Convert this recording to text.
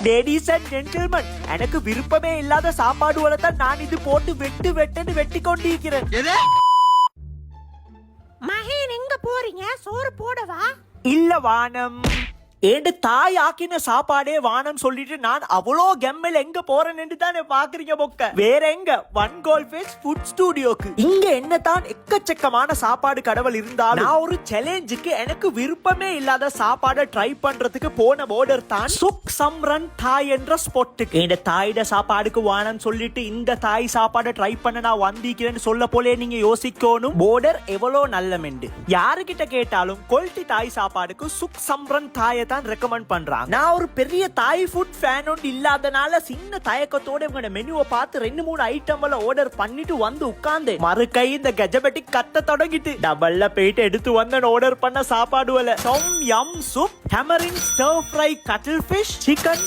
Ladies and gentleman, எனக்கு விருப்பமே இல்லாத சாப்பாடு தான் நான் இது போட்டு வெட்டி கொண்டிருக்கிறேன். மகேன், எங்க போறீங்க? சோறு போடவா? இல்ல வானம், ஏண்டு தாய் ஆக்கின சாப்பாடே வானம் சொல்லிட்டு நான் அவ்வளோ கெம்மல் எங்க போறேன்னு தானே பாக்குறீங்க பொக்க. வேற எங்க? ஒன் கோல்ஃபேஸ் ஃபுட் ஸ்டுடியோக்கு. இங்க என்னதான் எக்கச்சக்கமான சாப்பாடு கடவுள் இருந்தாலும் நான் ஒரு சேலஞ்சுக்கு எனக்கு விருப்பமே இல்லாத சாப்பாடை ட்ரை பண்றதுக்கு போன போர்டர் தான் சுக் சம்ரன் தாய் என்ற ஸ்பாட்டுக்கு. இந்த தாயிட சாப்பாடுக்கு வானம் சொல்லிட்டு இந்த தாய் சாப்பாடை ட்ரை பண்ண நான் வந்திக்கிறேன்னு சொல்ல போலே நீங்க யோசிக்கணும் போர்டர் எவ்வளவு நல்ல மெண்டு. யாருகிட்ட கேட்டாலும் குவாலிட்டி தாய் சாப்பாடுக்கு சுக் சம்ரன் தாயை தான் ரெக்கமெண்ட் பண்றாங்க. நான் ஒரு பெரிய தாய் ஃபுட் ஃபேன் ஒன்று இல்லாதனால சின்ன தயக்கத்தோட இவங்க மெனுவை பார்த்து 2-3 ஐட்டம்ல ஆர்டர் பண்ணிட்டு வந்து உட்கார்ந்து மறுக்கை இந்த கஜபெட்டிக் கத்த தொடங்கிட்டு டபுள்ல போயிட்டு எடுத்து வந்து ஆர்டர் பண்ண சாப்பாடு டம் யம் சூப், டமரின் ஸ்டர் ஃப்ரை கட்டில் ஃபிஷ், சிக்கன்